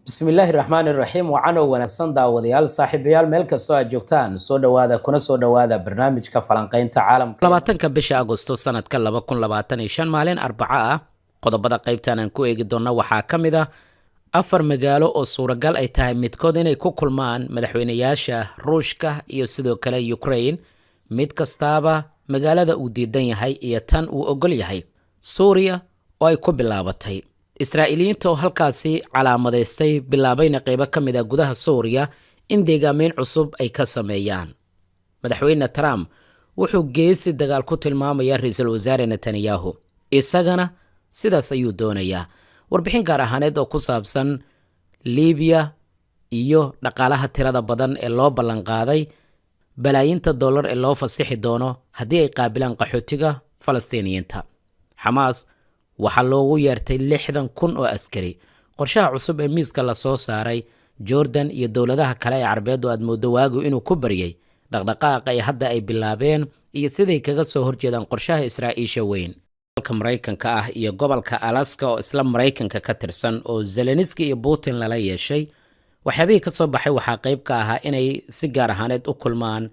بسم الله الرحمن الرحيم وعنا ونكسن داوديال صاحبيال meel kastoo aad joogtaan soo dhawaada kuna soo dhawaada barnaamijka falanqaynta caalamka 20ka bisha Agoosto sanadka 2025 maalin Arbaca ah qodobada qaybtan aan ku eegi doona waxaa kamid ah afar magaalo oo suuragal ay tahay midkood inay ku kulmaan madaxweynayaasha Ruushka iyo sidoo kale Ukraine mid kastaaba magaalada uu diidan yahay iyo tan uu ogol yahay Suuriya oo ay ku bilaabatay Israa'iiliyiinta oo halkaasi calaamadeystay bilaabayna qaybo ka mid ah gudaha Suuriya in deegaameyn cusub ay ka sameeyaan. Madaxweyne Trump wuxuu geesi dagaal ku tilmaamayaa ra'iisul wasaare Netanyahu. Isagana sidaas ayuu doonayaa. Warbixin gaar ahaaneed oo ku saabsan Liibiya iyo dhaqaalaha tirada badan ee loo ballan qaaday balaayinta dollar ee loo fasixi doono haddii ay qaabilaan qaxootiga Falastiiniyiinta. Xamaas waxaa loogu yeertay 60,000 oo askari qorshaha cusub ee miiska la soo saaray Jordan iyo dowladaha kale ee Carabeed oo aad moodo waagu inuu ku bariyay dhaqdhaqaaqa ay hadda ay bilaabeen iyo siday kaga soo horjeedaan qorshaha Israa'iisha weyn dalka Mareykanka ah iyo gobolka Alaska oo isla Mareykanka ka tirsan oo Zelensky iyo Putin lala yeeshay waxyaabihii ka soo baxay waxaa qayb ka ahaa inay si gaar ahaaneed u kulmaan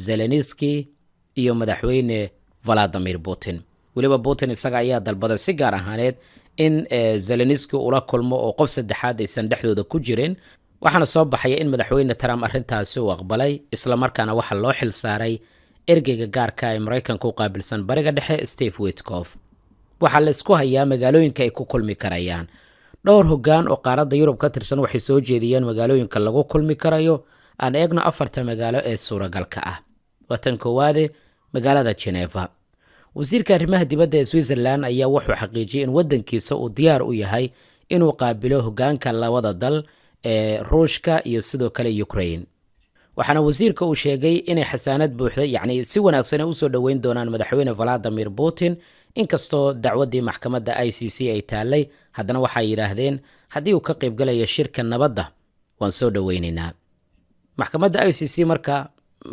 Zelensky iyo madaxweyne Vladimir Putin waliba Putin isaga ayaa dalbaday si gaar ahaaneed in Zelensky ula kulmo oo qof saddexaad aysan dhexdooda ku jirin waxaana soo baxay in madaxweyne Trump arrintaasi uu aqbalay isla markaana waxa loo xil saaray ergeyga gaarka ee Mareykanka u qaabilsan bariga dhexe Steve Witkoff waxa la isku hayaa magaalooyinka ay ku kulmi karayaan dhowr hoggaan oo qaaradda Yurub ka tirsan waxay soo jeediyeen magaalooyinka lagu kulmi karayo aan eegno afarta magaalo ee suuragalka ah watan koowaade magaalada Geneva wasiirka arrimaha dibadda ee Switzerland ayaa wuxuu xaqiijiyay in wadankiisa uu diyaar u yahay inuu qaabilo hoggaanka labada dal ee Ruushka iyo sidoo kale Ukraine waxaana wasiirka uu sheegay inay xasaanad buuxda yacni si wanaagsan u soo dhaweyn doonaan madaxweyne Vladimir Putin inkastoo dacwadii maxkamadda ICC ay taalay haddana waxay yiraahdeen haddii uu ka qayb galayo shirka nabadda waan soo dhaweynaynaa maxkamadda ICC marka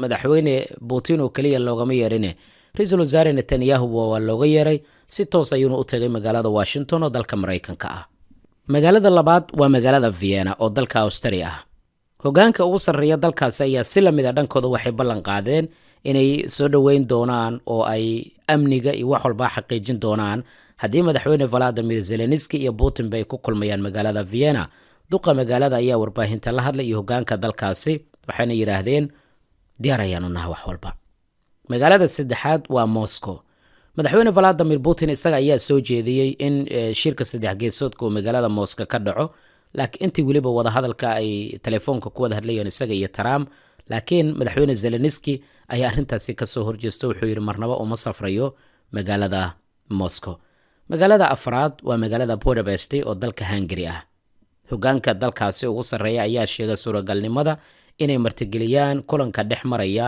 madaxweyne Putin oo kaliya loogama yeerine ra'iisul wasaare Netanyahu waa looga yeeray si toos ayuu u tagay magaalada Washington oo dalka Mareykanka ah magaalada labaad waa magaalada Vienna oo dalka Austria ah hoggaanka ugu sarreeya dalkaasi ayaa si la mid ah dhankooda waxay ballan qaadeen inay soo dhaweyn doonaan oo ay amniga iyo wax walba xaqiijin doonaan haddii madaxweyne Vladimir Zelensky iyo Putin bay ku kulmayaan magaalada Vienna duqa magaalada ayaa warbaahinta la hadlay iyo hoggaanka dalkaasi waxayna yiraahdeen diyaar ayaan u nahay wax walba magaalada saddexaad waa Moscow madaxweyne Vladimir Putin isaga ayaa soo jeediyay in shirka saddex geesoodka oo magaalada Moscow ka dhaco laakiin intii waliba wada hadalka ay telefoonka ku wada hadlayeen isaga iyo Trump laakiin madaxweyne Zelensky ayaa arrintaasi ka soo horjeestay wuxuu yiri marnaba uma safrayo magaalada Moscow magaalada afraad waa magaalada Budapest oo dalka Hungary ah hoggaanka dalkaasi ugu sarreeya ayaa sheegay suuragalnimada inay martigeliyaan kulanka dhex maraya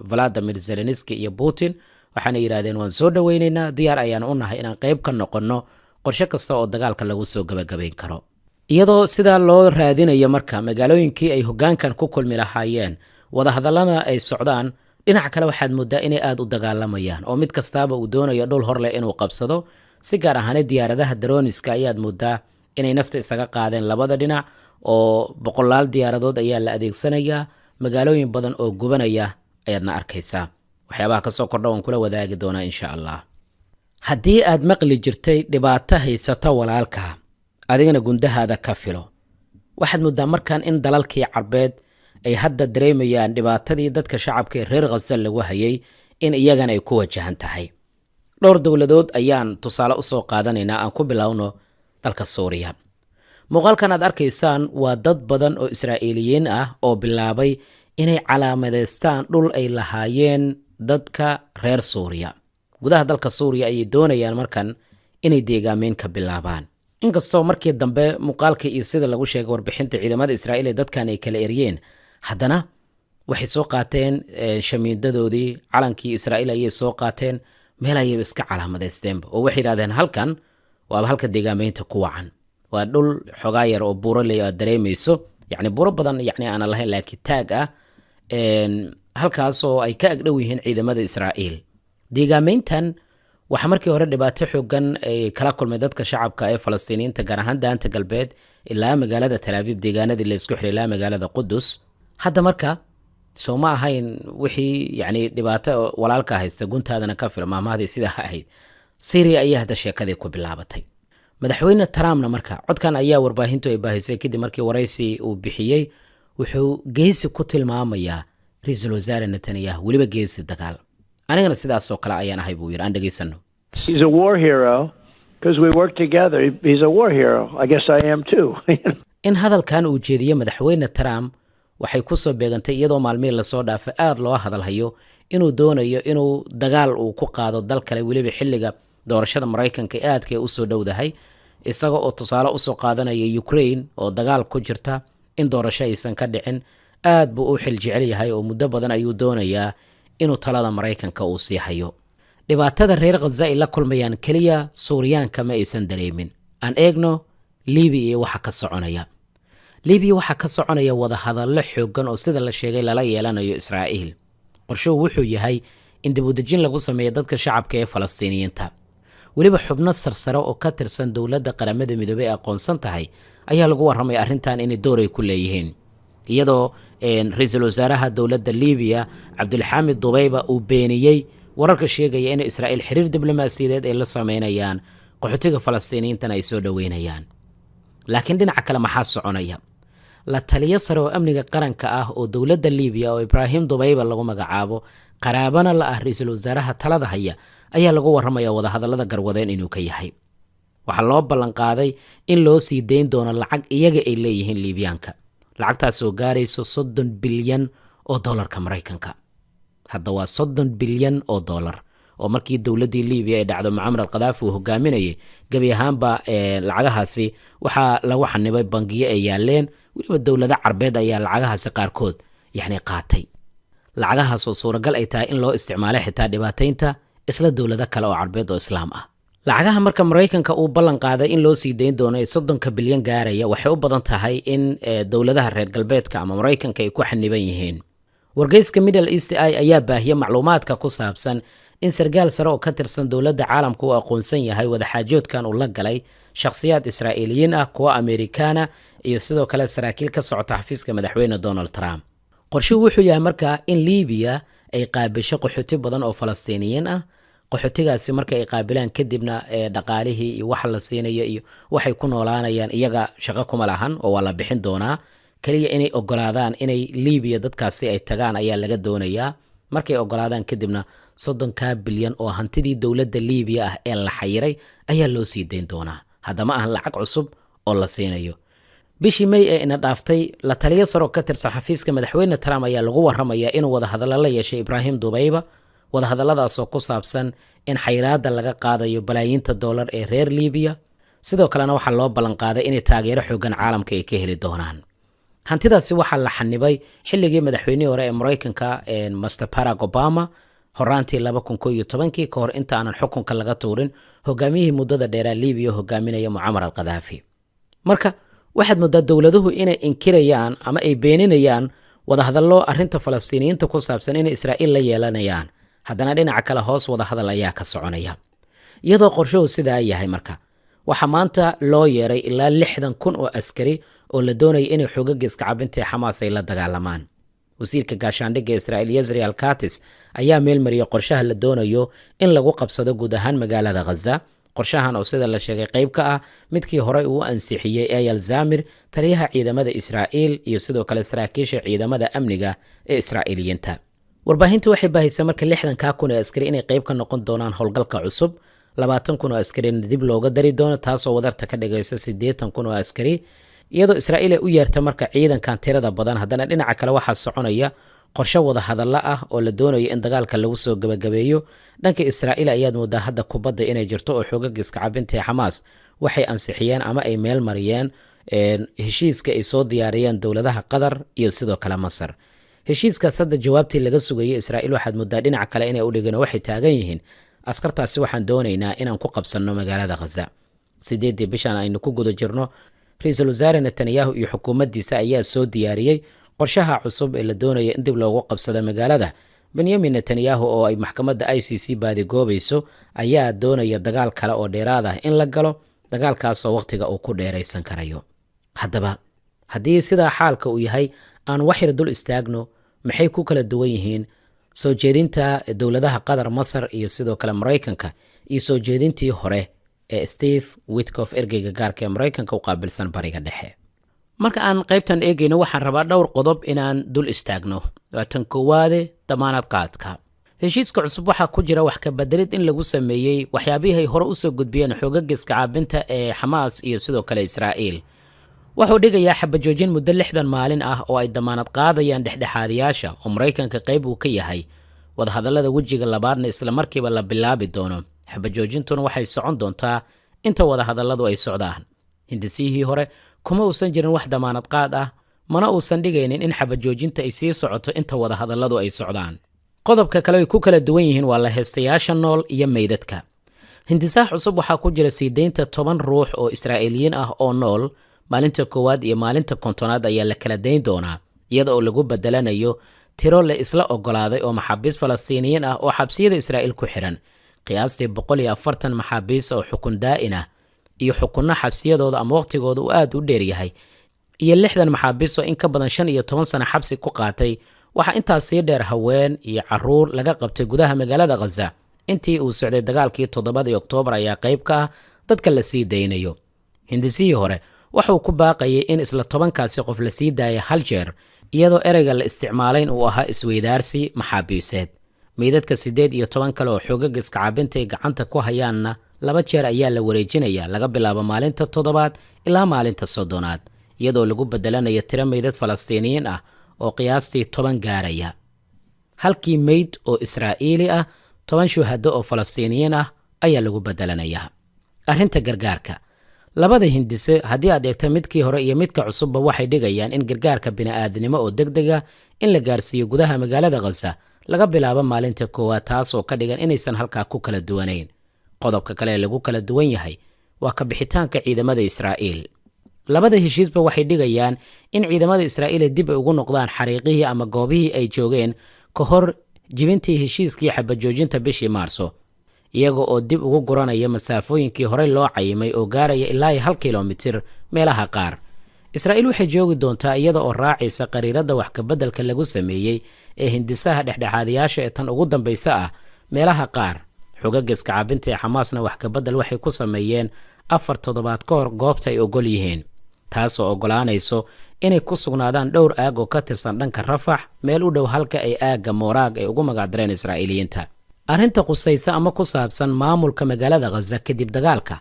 Vladimir Zelensky iyo Putin waxaana yiraahdeen waan soo dhaweynaynaa diyaar ayaan u nahay inaan qayb ka noqono qorshe kasta oo dagaalka lagu soo gabagabeyn karo iyadoo sida loo raadinayo marka magaalooyinkii ay hoggaankan ku kulmi lahaayeen wada hadallada ay socdaan dhinaca kale waxaad moodaa inay aad u dagaalamayaan oo mid kastaaba uu doonayo dhul hor leh inuu qabsado si gaar ahaaneed diyaaradaha droniska ayaad moodaa inay nafta isaga qaadeen labada dhinac oo boqolaal diyaaradood ayaa la adeegsanayaa magaalooyin badan oo gubanaya ayaadna arkaysaa waxyaabaha ka soo kordha waan kula wadaagi doonaa insha Allah haddii aad maqli jirtay dhibaato haysata walaalka adigana gundahaada ka filo waxaad moodaa markaan in dalalkii Carbeed ay hadda dareemayaan dhibaatadii dadka shacabka ee reer Gaza lagu hayay in iyagana ay ku wajahan tahay dhowr dowladood ayaan tusaale u soo qaadanaynaa aan ku bilowno dalka Suuriya muuqaalkan aad arkaysaan waa dad badan oo Israa'iiliyiin ah oo bilaabay inay calaamadeystaan dhul ay lahaayeen dadka reer Suuriya gudaha dalka Suuriya ay doonayaan markan inay deegaameyn ka bilaabaan inkastoo markii dambe muuqaalka iyo sida lagu sheegay warbixinta ciidamada Israa'iil ee dadkan ay kala eriyeen haddana waxay soo qaateen shamiindadoodii calankii Israa'iil ayay soo qaateen meel ayay iska calaamadeysteen oo waxay yiraahdeen halkan waa halka deegaameynta ku wacan waa dhul xogaa yar oo buuro leh oo dareemayso yacni buuro badan yacni aan lahayn laakiin taag ah halkaas oo ay ka agdhow yihiin ciidamada Israa'iil deegaameyntan waxaa markii hore dhibaato xoogan ay kala kulmay dadka shacabka ee falastiiniyiinta gaar ahaan daanta galbeed ilaa magaalada talaaviib deegaanadii la isku xiray ilaa magaalada qudus hadda marka soo ma ahayn wixii yacni dhibaato walaalka haysta guntaadana ka fil maamahdii sidaa ahayd syria ayaa hadda sheekadii ku bilaabatay madaxweyne trumpna marka codkan ayaa warbaahintu ay baahisay kadib markii waraysi uu bixiyey wuxuu geesi ku tilmaamayaa ra-iisul wasaare netanyahu weliba geesi dagaal anigana sidaasoo kale ayaan ahay buu yidhi aan dhegaysano He's a war hero because we work together. He's a war hero. I guess I am too. in hadalkan uu jeediyey madaxweyne Trump waxay ku soo beegantay iyadoo maalmihii lasoo dhaafay aad loo hadalhayo inuu doonayo inuu dagaal uu ku qaado dal kale weliba xilliga doorashada Mareykanka ee aadka u soo dhowdahay isaga oo tusaale u soo qaadanaya Ukraine oo dagaal ku jirta in doorasho aysan ka dhicin aad buu u xil jecel yahay oo muddo badan ayuu doonayaa inuu talada Mareykanka uu sii hayo dhibaatada reer Gaza ay la kulmayaan kaliya Suuriyaanka ma aysan dareemin aan eegno Liibiya waxa ka soconaya Liibiya waxa ka soconaya wada hadallo xoogan oo sida la sheegay lala yeelanayo Israa'iil qorshuhu wuxuu yahay in dib u dejin lagu sameeyo dadka shacabka ee Falastiiniyiinta weliba xubno sarsare oo ka tirsan dowladda qaramada midoobay ee aqoonsan tahay ayaa lagu warramay arrintan inay door ay ku leeyihiin iyadoo ra'iisul wasaaraha dowladda Liibiya Cabdulxaamid Dubayba uu beeniyey wararka sheegaya in Israa'iil xiriir diblomaasiyadeed ay la sameynayaan qaxootiga Falastiiniyiintan ay soo dhaweynayaan laakiin dhinaca kale maxaa soconaya la taliyo sare oo amniga qaranka ah oo dowladda Liibiya oo Ibrahim Dubayba lagu magacaabo qaraabana la ah ra'iisul wasaaraha talada haya ayaa lagu warramaya wada hadallada garwadeen inuu ka yahay waxa loo ballan qaaday in loo sii deyn doono lacag iyaga ay leeyihiin Liibiyaanka lacagtaas oo gaarayso 30 bilyan oo dollarka Mareykanka hadda waa 30 bilyan oo dollar oo markii dowladii Liibiya ay dhacdo Muammar al-Qadaafi uu hogaaminayay gabi ahaanba lacagahaasi waxa lagu xanibay bangiyo ay yaaleen weliba dowlada carbeed ayaa lacagahaasi qaarkood yani qaatay lacagahaas oo suuragal ay tahay in loo isticmaalay xitaa dhibaataynta isla dowlado kale oo carbeed oo islaam ah lacagaha marka Mareykanka uu ballan qaaday in loo sii deyn doono 30 bilyan gaaraya waxay u badan tahay in dowladaha reer galbeedka ama Mareykanka ay ku xaniban yihiin wargeyska Middle East Eye ayaa baahiyay macluumaadka ku saabsan in sargaal sare oo ka tirsan dowladda caalamka uu aqoonsan yahay wada xaajoodkan uu la galay shakhsiyaad Israa'iiliyiin ah kuwa Ameerikaana iyo sidoo kale saraakiil ka socota xafiiska madaxweyne Donald Trump qorshuhu wuxuu yahay markaa in Liibiya ay qaabisho qaxooti badan oo Falastiiniyiin ah qaxootigaasi marka ay qaabilaan kadibna dhaqaalihii iyo waxa la siinayo iyo waxay ku noolaanayaan iyaga shaqo kuma lahan oo waa la bixin doonaa kaliya inay ogolaadaan inay Liibiya dadkaasi ay tagaan ayaa laga doonayaa markay ogolaadaan kadibna 30 bilyan oo hantidii dowladda Liibiya ah ee la xayiray ayaa loo sii deyn doonaa haddama ah lacag cusub oo la siinayo bishii May ee ina dhaaftay la taliyo sare oo ka tirsan xafiiska madaxweyne Trump ayaa lagu warramayaa inuu wada hadallo la yeeshay Ibrahim Dubayba wada hadalladaas oo ku saabsan in xayiraadda laga qaadayo balaayiinta dollar ee reer Liibiya sidoo kalena waxaa loo ballan qaaday inay taageero xoogan caalamka ay ka heli doonaan hantidaasi waxaa la xanibay xilligii madaxweynihii hore ee Mareykanka Mr. Barack Obama horaantii 2011 ka hor inta aanan xukunka laga tuurin hogaamiyihii muddada dheeraa Liibiya hogaaminaya Muammar al-Qadaafi marka waxaad moodaa dowladuhu inay inkirayaan ama ay beeninayaan wada hadallo arrinta Falastiiniyiinta ku saabsan in Israa'iil la yeelanayaan haddana dhinaca kale hoos wada hadal ayaa ka soconaya iyadoo qorshuhu sidaa yahay marka waxa maanta loo yeeray ilaa 60,000 oo askari oo la doonayay inay xoogagga iska cabinta Xamaas ay la dagaalamaan wasiirka gaashaandhigga Israa'iil Yisrael Katz ayaa meel mariyay qorshaha la doonayo in lagu qabsado guud ahaan magaalada Gaza qorshahan oo sida la sheegay qayb ka ah midkii hore uu ansixiyay Eyal Zamir taliyaha ciidamada Israa'iil iyo sidoo kale saraakiisha ciidamada amniga ee Israa'iiliyiinta warbaahintu waxay baahisay marka 60,000 oo askari inay qayb ka noqon doonaan howlgalka cusub 20,000 oo askari dib looga dari doono taasoo wadarta ka dhigaysa 80,000 oo askari iyadoo Israa'iil ay u yeerta marka ciidankan tirada badan haddana dhinaca kale waxaa soconaya qorshe wada hadallo ah oo la doonayo in dagaalka lagu soo gabagabeeyo dhanka Israa'iil ayaad moodaa hadda kubadda inay jirto oo xoogagga iska cabinta Xamaas waxay ansixiyeen ama ay meel mariyeen heshiiska ay soo diyaariyeen dowladaha Qatar iyo sidoo kale Masar heshiiskaas hadda jawaabtii laga sugayay Israa'iil waxaad moodaa dhinaca kale inay u dhigeen waxay taagan yihiin askartaasi waxaan doonaynaa inaan ku qabsanno magaalada Gaza 8 bishan aynu ku guda jirno ra'iisul wasaare Netanyahu iyo xukuumaddiisa ayaa soo diyaariyay qorshaha cusub ee la doonayo in dib loogu qabsado magaalada benyamin netanyahu oo ay maxkamadda i c c baadigoobayso ayaa doonaya dagaal kale oo dheeraad ah in la galo, dagaalkaasoo wakhtiga uu ku dheeraysan karayo. haddaba haddii sidaa xaalka uu yahay, aan wax yar dul istaagno maxay ku kala duwan yihiin soo jeedinta dowladaha qatar, masar iyo sidoo kale maraykanka iyo soo jeedintii hore ee Steve Witkoff ergeyga gaarka ee maraykanka u qaabilsan bariga dhexe. marka aan qaybtan eegayno waxaan rabaa dhowr qodob inaan dul istaagno. waa tan koowaade damaanad qaadka. heshiiska cusub waxaa ku jira wax ka bedelid in lagu sameeyey waxyaabihii ay hore usoo gudbiyeen xoogagga iska caabinta ee Xamaas iyo sidoo kale Israa'iil. wuxuu dhigayaa xabajoojin muddo 60 maalin ah oo ay damaanad qaadayaan dhexdhexaadiyaasha oo maraykanka qayb uu ka yahay. wadahadallada wejiga labaadna isla markiiba la bilaabi doono. xabajoojintuna waxay socon doontaa inta wadahadalladu ay socdaan. hindisihii hore kuma uusan jirin wax damaanad qaad ah, mana uusan dhigaynin in xabajoojinta ay sii socoto inta wadahadalladu ay socdaan. qodobka kale ay ku kala duwan yihiin waa la heestayaasha nool iyo meydadka. hindisaha cusub waxaa ku jira sii deynta 10 ruux oo Israa'iiliyiin ah oo nool. maalinta koowaad iyo maalinta 50aad ayaa la kala dayn doonaa, iyada oo lagu bedelanayo tiro la isla ogolaaday oo maxaabiis Falastiiniyiin ah oo xabsiyada Israa'iil ku xiran. qiyaastii 140 maxaabiis oo xukun daa'in ah iyo xukunno xabsiyadooda ama waqtigooda uu aad u dheer yahay, iyo 60 maxaabiis oo in ka badan 15 sano xabsi ku qaatay. waxaa intaas sii dheer haween iyo caruur laga qabtay gudaha magaalada Gaza. intii uu socday dagaalkii 7 Oktoobar ayaa qayb ka ah dadka la sii daynayo. hindisihii hore wuxuu ku baaqayay in isla 10kaasi qof la sii daaya hal jeer, iyadoo ereyga la isticmaalayn uu ahaa isweydaarsi maxaabiiseed. meydadka 18 kale oo xoogagga iska caabinta ay gacanta ku hayaanna 2 jeer ayaa la wareejinayaa laga bilaabo maalinta 7aad ilaa maalinta 30aad, iyadoo lagu bedelanayo tiro meydad Falastiiniyiin ah oo qiyaastii 10 gaaraya. halkii meyd oo Israa'iili ah, 10 shuhado oo Falastiiniyiin ah ayaa lagu bedelanayaa. arrinta gargaarka. labada hindise haddii aad eegto midkii hore iyo midka cusubba waxay dhigayaan in gargaarka bini'aadanimo oo degdega in la gaarsiiyo gudaha magaalada Gaza laga bilaabo maalinta koowaad, taas oo ka dhigan inaysan halkaa ku kala duwanayn. qodobka kale ee lagu kala duwan yahay waa ka bixitaanka ciidamada Israa'iil. labada heshiisba waxay dhigayaan in ciidamada Israa'iil dib ay ugu noqdaan xariiqihii ama goobihii ay joogeen ka hor jibintii heshiiskii xabajoojinta bishii Maarso, iyaga oo dib ugu guranaya masaafooyinkii horey loo cayimay oo gaaraya ilaa 1 kilomitir meelaha qaar. Israa'iil waxay joogi doontaa iyada oo raacaysa qariirada wax ka bedelka lagu sameeyey ee hindisaha dhexdhexaadiyaasha ee tan ugu dambaysa ah meelaha qaar. xoogagga iska caabinta ee Xamaasna wax ka bedel waxay ku sameeyeen 4 toddobaad ka hor goobta ay ogol yihiin, taasoo ogolaanayso inay ku sugnaadaan dhowr aag oo ka tirsan dhanka Rafax, meel u dhow halka ay aagga Moraag ay ugu magacdareen Israa'iiliyiinta. arrinta qusaysa ama ku saabsan maamulka magaalada Gaza kadib dagaalka,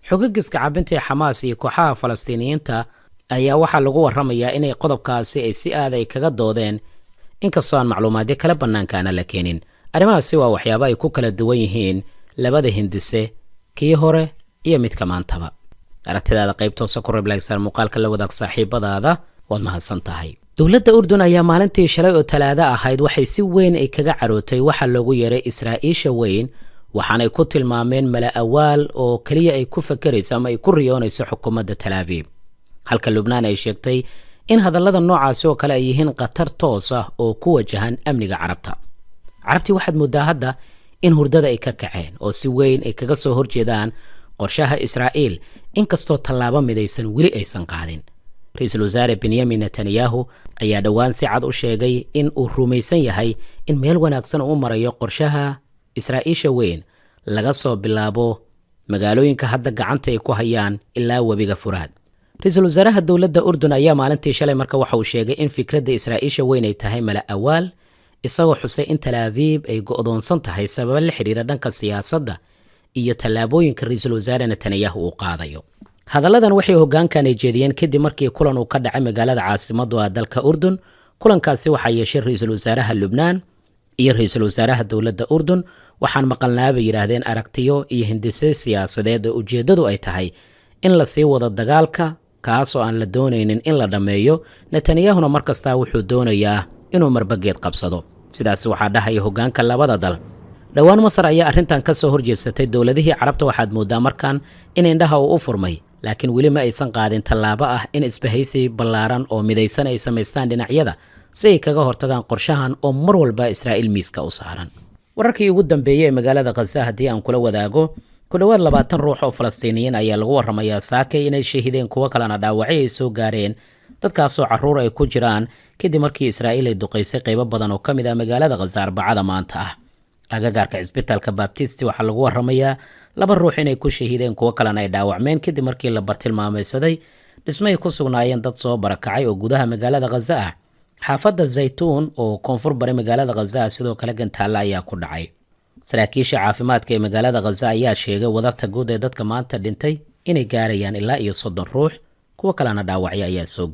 xoogagga iska caabinta ee Xamaas iyo kooxaha Falastiiniyiinta ayaa waxaa lagu warramayaa inay qodobkaasi ay si aad ay kaga doodeen, inkastoo aan macluumaadyo kala bannaankaana la keenin. arrimahaasi waa waxyaabo ay ku kala duwan yihiin labada hindise, kii hore iyo midka maantaba. aragtidaada qaybtoosa ku reeblaagsan muuqaalka la wadaag saaxiibadaada, waad mahadsan tahay. dowladda Urdun ayaa maalintii shalay oo Talaado ahayd waxay si weyn ay kaga carootay waxa loogu yeeray Israa'iisha weyn, waxaanay ku tilmaameen mala awaal oo kaliya ay ku fakarayso ama ay ku riyoonayso xukuumadda Tel Aviv. halka Lubnaan ay sheegtay in hadallada noocaasi oo kale ay yihiin khatar toos ah oo ku wajahan amniga carabta. carabtii waxaad moodaa hadda in hurdada ay ka kaceen oo si weyn ay kaga soo horjeedaan qorshaha Israa'iil, inkastoo tallaabo midaysan weli aysan qaadin. ra-iisul wasaare Benyamin Netanyahu ayaa dhowaan si cad u sheegay in uu rumaysan yahay in meel wanaagsan uu marayo qorshaha Israa'iisha weyn laga soo bilaabo magaalooyinka hadda gacanta ay ku hayaan ilaa webiga Furaad. ra-iisul wasaaraha dowladda Urdun ayaa maalintii shalay marka waxa uu sheegay in fikradda Israa'iisha weyn ay tahay mala awaal, isagoo xusay in Tel Aviv ay go'doonsan tahay sababo la xiriira dhanka siyaasadda iyo tallaabooyinka ra-iisul wasaare Netanyahu uu qaadayo. hadalladan waxay hoggaankan ay jeediyeen kadib markii kulan uu ka dhacay magaalada caasimadda ah dalka Urdun. kulankaasi waxaa yeeshay ra-iisul wasaaraha Lubnaan iyo ra-iisul wasaaraha dowladda Urdun. waxaan maqalnaa bay yidhaahdeen aragtiyo iyo hindise siyaasadeed oo ujeeddadu ay tahay in la sii wado dagaalka, kaasoo aan la doonaynin in la dhammeeyo. Netanyahuna markastaa wuxuu doonayaa inuu marbageed qabsado. sidaas waxaa dhahaya hoggaanka labada dal. dhowaan Masar ayaa arrintan ka soo horjeesatay dowladihii carabta. waxaad moodaa markan in indhaha uu u furmay, laakiin weli ma aysan qaadin tallaabo ah in isbahaysi ballaaran oo midaysan ay samaystaan dhinacyada si ay kaga hortagaan qorshahan oo mar walba Israa'iil miiska u saaran. wararkii ugu dambeeyay ee magaalada Gaza haddii aan kula wadaago ku dhawaad 20 ruux oo Falastiiniyiin ayaa lagu waramayaa saakay inay shahideen kuwa kalena dhaawacyo ay soo gaareen dadkaasoo carruur ay ku jiraan kadib markii Israa'iil ay duqeysay qaybo badan oo ka mid ah magaalada Gaza Arbacada maanta ah. agagaarka isbitaalka Baptist waxaa lagu waramayaa 2 ruux inay ku shahideen kuwa kalena ay dhaawacmeen kadib markii la bartilmaameedsaday dhismay ku sugnaayeen dad soo barakacay oo gudaha magaalada Gaza ah. xaafadda Zaytuun oo koonfur bari magaalada Gaza sidoo kale gantaalla ayaa ku dhacay. saraakiisha caafimaadka ee magaalada Gaza ayaa sheegay wadarta guud ee dadka maanta dhintay inay gaarayaan ilaa iyo 30 ruux kuwa kalena dhaawacyo ayaa soo